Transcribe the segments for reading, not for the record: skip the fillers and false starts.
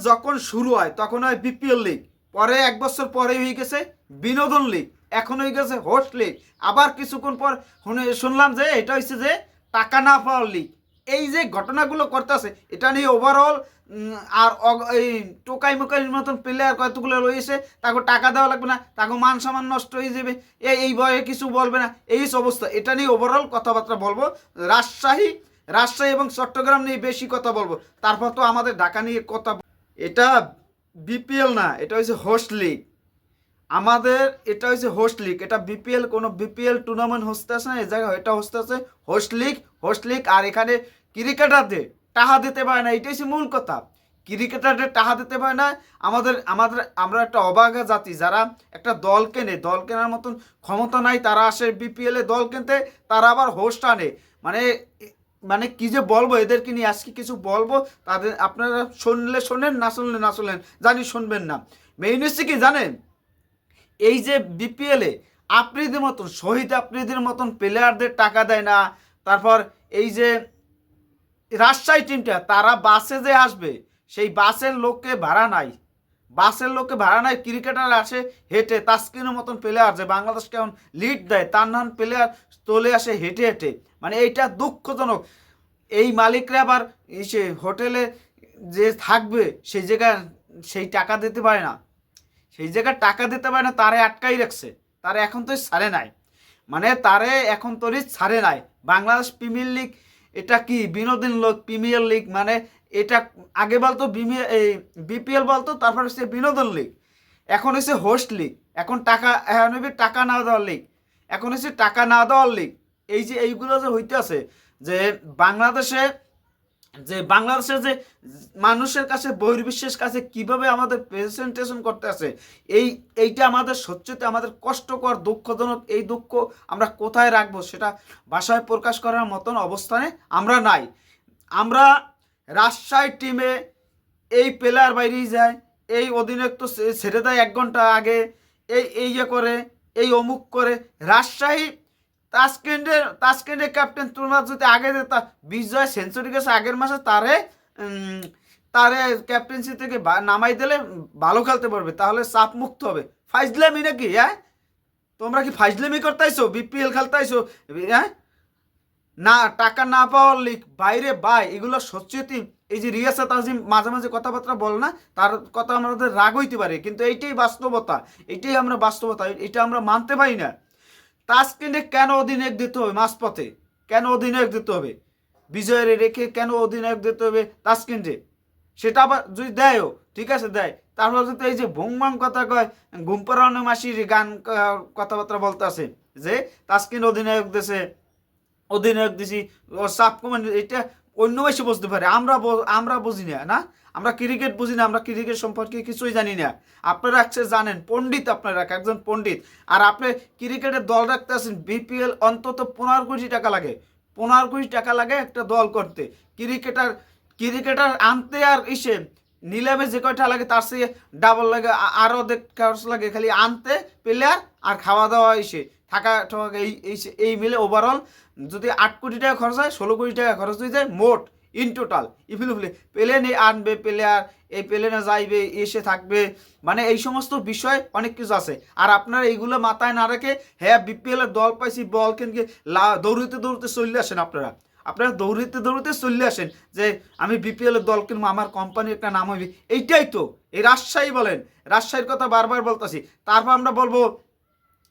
যখন শুরু হয় তখন হয় বিপিএল লিগ, পরে 1 বছর পরে হয়ে গেছে বিনোদন লিগ, এখন হয়ে গেছে হোস্ট লিগ, আবার কিছুক্ষণ পর শুনলাম যে এটা হচ্ছে যে টাকা না পাওয়ার লিগ। এই যে ঘটনাগুলো করতেছে এটা নিয়ে ওভারঅল আর এই টোকাই মোকাইয়ের মতন প্লেয়ার কতগুলো রয়েছে, তাকে টাকা দেওয়া লাগবে না, তাকে মান সম্মান নষ্ট হয়ে যাবে, এই বয়ে কিছু বলবে না, এই অবস্থা। এটা নিয়ে ওভারঅল কথাবার্তা বলবো। রাজশাহী রাজশাহী এবং চট্টগ্রাম নিয়ে বেশি কথা বলবো, তারপর তো আমাদের ঢাকা নিয়ে কথা। এটা বিপিএল না, এটা হচ্ছে হোস্ট লিগ। আমাদের এটা হচ্ছে হোস্ট লিগ, এটা বিপিএল কোনো বিপিএল টুর্নামেন্ট হচ্ছে না এই জায়গায়, এটা হচ্ছে হোস্ট লিগ। হোস্ট লিগ আর এখানে ক্রিকেটারদের টাকা দিতে পারে না, এটাই হচ্ছে মূল কথা। ক্রিকেটারদের টাকা দিতে পারে না। আমাদের আমাদের আমরা একটা অবাগা জাতি, যারা একটা দল কেনে, দল কেনার মতন ক্ষমতা নাই, তারা আসে বিপিএল এ দল কিনতে, তারা আবার হোস্ট আনে। মানে মানে কি যে বলবো এদেরকে নিয়ে, আজকে কিছু বলবো, তাদের আপনারা শুনলে শোনেন, না শুনলে না শুনলেন, জানি শুনবেন না। মেইন হচ্ছে কি জানেন, এই যে বিপিএলে আফ্রিদির মতন, শহীদ আফ্রিদির মতন প্লেয়ারদের টাকা দেয় না। তারপর এই যে রাজশাহী টিমটা, তারা বাসে যে আসবে, সেই বাসের লোককে ভাড়া নাই, বাসের লোককে ভাড়া নাই, ক্রিকেটার আসে হেঁটে। তাসকিনের মতন প্লেয়ার যে বাংলাদেশকে এখন লিড দেয়, তার নাম প্লেয়ার চলে আসে হেঁটে হেঁটে। মানে এইটা দুঃখজনক। এই মালিকরা আবার সে হোটেলে যে থাকবে সেই জায়গায় সেই টাকা দিতে পারে না, সেই জায়গায় টাকা দিতে পারে না, তারে আটকাই রাখছে, তারে এখন তো ছাড়ে নাই। মানে তারে এখন তো ছাড়ে নাই। বাংলাদেশ প্রিমিয়ার লিগ এটা কি বিনোদন লোক প্রিমিয়ার লিগ, মানে এটা আগে বলতো বিপিএল বলতো, তারপর হচ্ছে বিনোদন লিগ, এখন হচ্ছে হোস্ট লিগ। এখন টাকা, এখন হবে টাকা না দেওয়ার লিগ, এখন হচ্ছে টাকা না দেওয়ার লিগ। এই যে এইগুলো যে হইতে আছে, যে বাংলাদেশে বাংলাদেশের যে মানুষের কাছে, বহির্বিশ্বের কাছে কিভাবে আমাদের প্রেজেন্টেশন করতে আছে, এইটা আমাদের সত্যিতে আমাদের কষ্টকর, দুঃখজনক। এই দুঃখ আমরা কোথায় রাখবো সেটা ভাষায় প্রকাশ করার মতন অবস্থানে আমরা নাই। আমরা রাজশাহী টিমে এই প্লেয়ার বাইরেই যায়, এই অধিনায়ক তো ছেড়ে দেয় 1 ঘন্টা আগে, এই ইয়ে করে, এই অমুক করে। রাজশাহী তাসকিনের ক্যাপ্টেন তোমরা যদি আগে দিতা, বিজয় সেঞ্চুরি গেছে আগের মাসে, তারে তারে ক্যাপ্টেন্সি থেকে নামাই দিলে ভালো খেলতে পারবে, তাহলে চাপ মুক্ত হবে। ফাইজলামি নাকি? হ্যাঁ, তোমরা কি ফাইজলামি করতেইছো? বিপিএল খেলতেইছো? হ্যাঁ, না টাকা না পাওয়ার লিগ বাইরে বাই, এগুলো সত্যি। এই যে রিয়াসাত আজিম মাঝে মাঝে কথাবার্তা বল না, তার কথা আমাদের রাগ হইতে পারে, কিন্তু এইটাই বাস্তবতা, এইটাই আমরা বাস্তবতা, এটা আমরা মানতে পারি না। তাসকিনে কেন অধিনায়ক দিতে হবে মাঝপথে? কেন অধিনায়ক দিতে হবে? বিজয়ের রেখে কেন অধিনায়ক দিতে হবে তাসকিনরে? সেটা আবার যদি দেয়ও, ঠিক আছে দেয়, তারপর যদি এই যে ভুংবাং কথা কয়, ঘুম পাড়ানো মাসির গান কথাবার্তা বলতে আছে যে তাসকিন অধিনায়ক দেশে, অধিনায়ক দিছি, সাব কমান্ড, এটা অন্য মাসে বুঝতে পারে, আমরা বুঝি না। না, আমরা ক্রিকেট বুঝি না, আমরা ক্রিকেট সম্পর্কে কিছুই জানি না। আপনারা জানেন, পণ্ডিত আপনারা, একজন পণ্ডিত। আর আপনি ক্রিকেটের দল রাখতে আছেন, বিপিএল অন্তত 15 কোটি টাকা লাগে, 15 কোটি টাকা লাগে একটা দল করতে। ক্রিকেটার আনতে আর নিলামে যে কয়টা লাগে তার চেয়ে ডাবল লাগে, আরও খরচ লাগে খালি আনতে প্লেয়ার আর খাওয়া দাওয়া থাকা ঠকা, এই মিলে ওভারঅল যদি 8 কোটি টাকা খরচ হয়, 16 কোটি টাকা খরচ হয়ে যায় মোট ইন টোটাল। ইফিলুফলে প্লেনে আনবে প্লেয়ার, এই প্লেনে যাইবে, এসে থাকবে, মানে এই সমস্ত বিষয় অনেক কিছু আছে। আর আপনারা এইগুলো মাথায় না রেখে, হ্যাঁ বিপিএল এর দল পাইছি, বল কিনকে দৌড়িতে দৌড়িতে চলে আসেন। আপনারা দৌড়িতে দৌড়িতে চলে আসেন যে আমি বিপিএল এর দল কিনবো, আমার কোম্পানির একটা নাম হইবে। এইটাই তো এই রাজশাহী বলেন, রাজশাহীর কথা বারবার বলতেছি। তারপর আমরা বলবো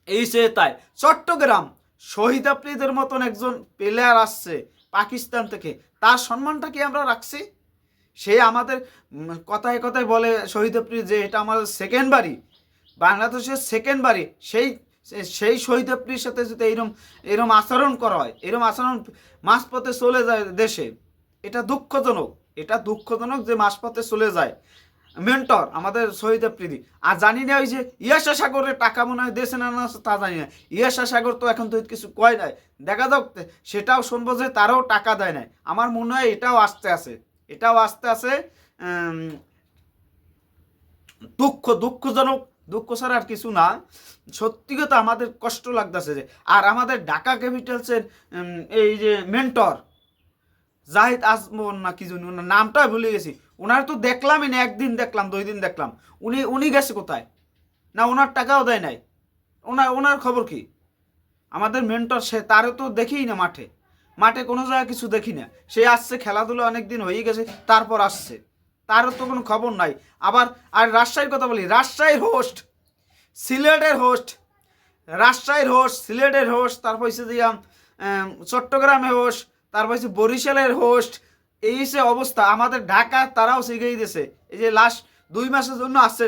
এই সে তাই চট্টগ্রাম, শহীদ আফ্রিদির মতন একজন প্লেয়ার আসছে পাকিস্তান থেকে, তার সম্মানটা কি আমরা রাখছি? সে আমাদের কথায় কথায় বলে শহীদ আফ্রিদি যে এটা আমাদের সেকেন্ড বাড়ি, বাংলাদেশের সেকেন্ড বাড়ি। সেই শহীদ আফ্রিদির সাথে যদি এরম আচরণ করা হয়, এরম আচরণ মাঝপথে চলে যায় দেশে, এটা দুঃখজনক। এটা দুঃখজনক যে মাঝপথে চলে যায় মেন্টর আমাদের শহীদ আফ্রিদি। আর জানি না ওই যে ইয়াশা সাগরের টাকা মনে হয় দেশে না না তা জানি না। ইয়াশা সাগর তো এখন তো কিছু কয় নাই, দেখা যাক, সেটাও শুনবো যে তারাও টাকা দেয় নাই। আমার মনে হয় এটাও আস্তে আছে, এটাও আস্তে আছে। দুঃখজনক, দুঃখ ছাড়া আর কিছু না। সত্যি কথা আমাদের কষ্ট লাগতেছে যে, আর আমাদের ঢাকা ক্যাপিটালসের এই যে মেন্টর জাহিদ আজমল না কি জানি ওনার নামটা ভুলে গেছি। ওনার তো দেখলামই না, একদিন দেখলাম 2 দিন দেখলাম। উনি গেছে কোথায়? না ওনার টাকাও দেয় নাই। ওনার খবর কি? আমাদের মেন্টর সে, তারও তো দেখিই না মাঠে, কোনো জায়গায় কিছু দেখি না। সে আসছে, খেলাধুলা অনেক দিন হয়ে গেছে, তারপর আসছে, তারও তো কোনো খবর নাই। আবার আর রাজশাহীর কথা বলি, রাজশাহীর হোস্ট, সিলেটের হোস্ট, রাজশাহীর হোস্ট, সিলেটের হোস্ট, তারপর হচ্ছে যে চট্টগ্রামের হোস্ট, তারপর হচ্ছে বরিশালের হোস্ট। এই সে অবস্থা। আমাদের ঢাকা তারাও শিখেই দিয়েছে। এই যে লাস্ট 2 মাসের জন্য আসছে,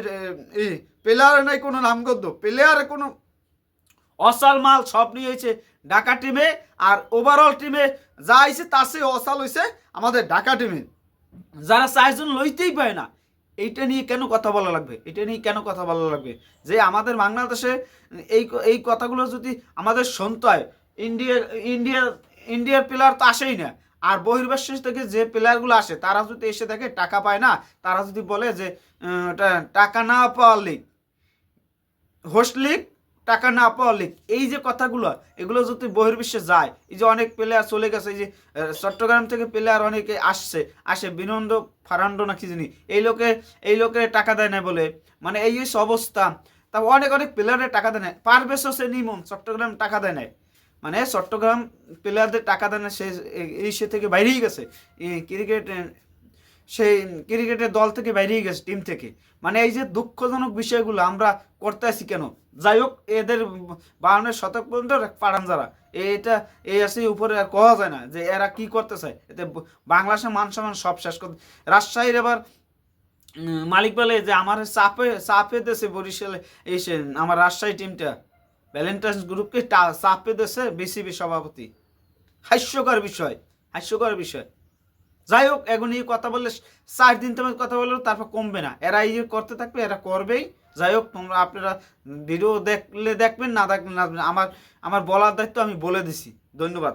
এই প্লেয়ারে নাই কোনো নামগন্ধ, প্লেয়ারে কোনো অসাল মাল সব নিয়ে হয়েছে ঢাকা টিমে। আর ওভারঅল টিমে যা হয়েছে তার সে অসাল হয়েছে আমাদের ঢাকা টিমে, যারা 4 জন লইতেই পায় না। এইটা নিয়ে কেন কথা বলা লাগবে? এটা নিয়ে কেন কথা বলা লাগবে? যে আমাদের বাংলাদেশে এই এই কথাগুলো যদি আমাদের শুনতে হয়, ইন্ডিয়ার ইন্ডিয়ার ইন্ডিয়ার প্লেয়ার তো আসেই না। আর বহির্বিশ্ব থেকে যে প্লেয়ারগুলো আসে তারা যদি এসে দেখে টাকা পায় না, তারা যদি বলে যে টাকা না পাওয়ার লিগ, হোস্ট লিগ, টাকা না পাওয়ার লিগ, এই যে কথাগুলো, এগুলো যদি বহির্বিশ্বে যায়, এই যে অনেক প্লেয়ার চলে গেছে, এই যে চট্টগ্রাম থেকে প্লেয়ার অনেকে আসে বিনন্দ ফারান্ডো না কি জানি, এই লোকে টাকা দেয় না বলে, মানে এই অবস্থা। তা অনেক প্লেয়ারের টাকা দেয় না। পারভেজ হোসেন ইমন চট্টগ্রাম টাকা দেয় না, মানে চট্টগ্রাম প্লেয়ারদের টাকা দেয় না, সে থেকে বাইরেই গেছে ক্রিকেট, সেই ক্রিকেটের দল থেকে বাইরেই গেছে, টিম থেকে। মানে এই যে দুঃখজনক বিষয়গুলো আমরা করতে আসি কেন? যাই হোক, এদের 52 শতক পর্যন্ত পাঠান যারা, এটা এই আসে উপরে আর কওয়া যায় না যে এরা কি করতে চায়। এতে বাংলাদেশের মান সম্মান সব শেষ করতে। রাজশাহীর এবার মালিক বলে যে আমার চাপে দেশে বরিশালে এসে আমার রাজশাহী টিমটা ভ্যালেন্টাইন্স গ্রুপকে চাপে দেশে বিসিবি সভাপতি। হাস্যকর বিষয়, হাস্যকর বিষয়। যাই হোক, এখন এই কথা বললে 4 দিন তোমার কথা বললেও তারপর কমবে না, এরা এই করতে থাকবে, এরা করবেই। যাই হোক, তোমরা আপনারা ভিডিও দেখলে দেখবেন, না দেখলে না। আমার বলার দায়িত্ব আমি বলে দিছি। ধন্যবাদ।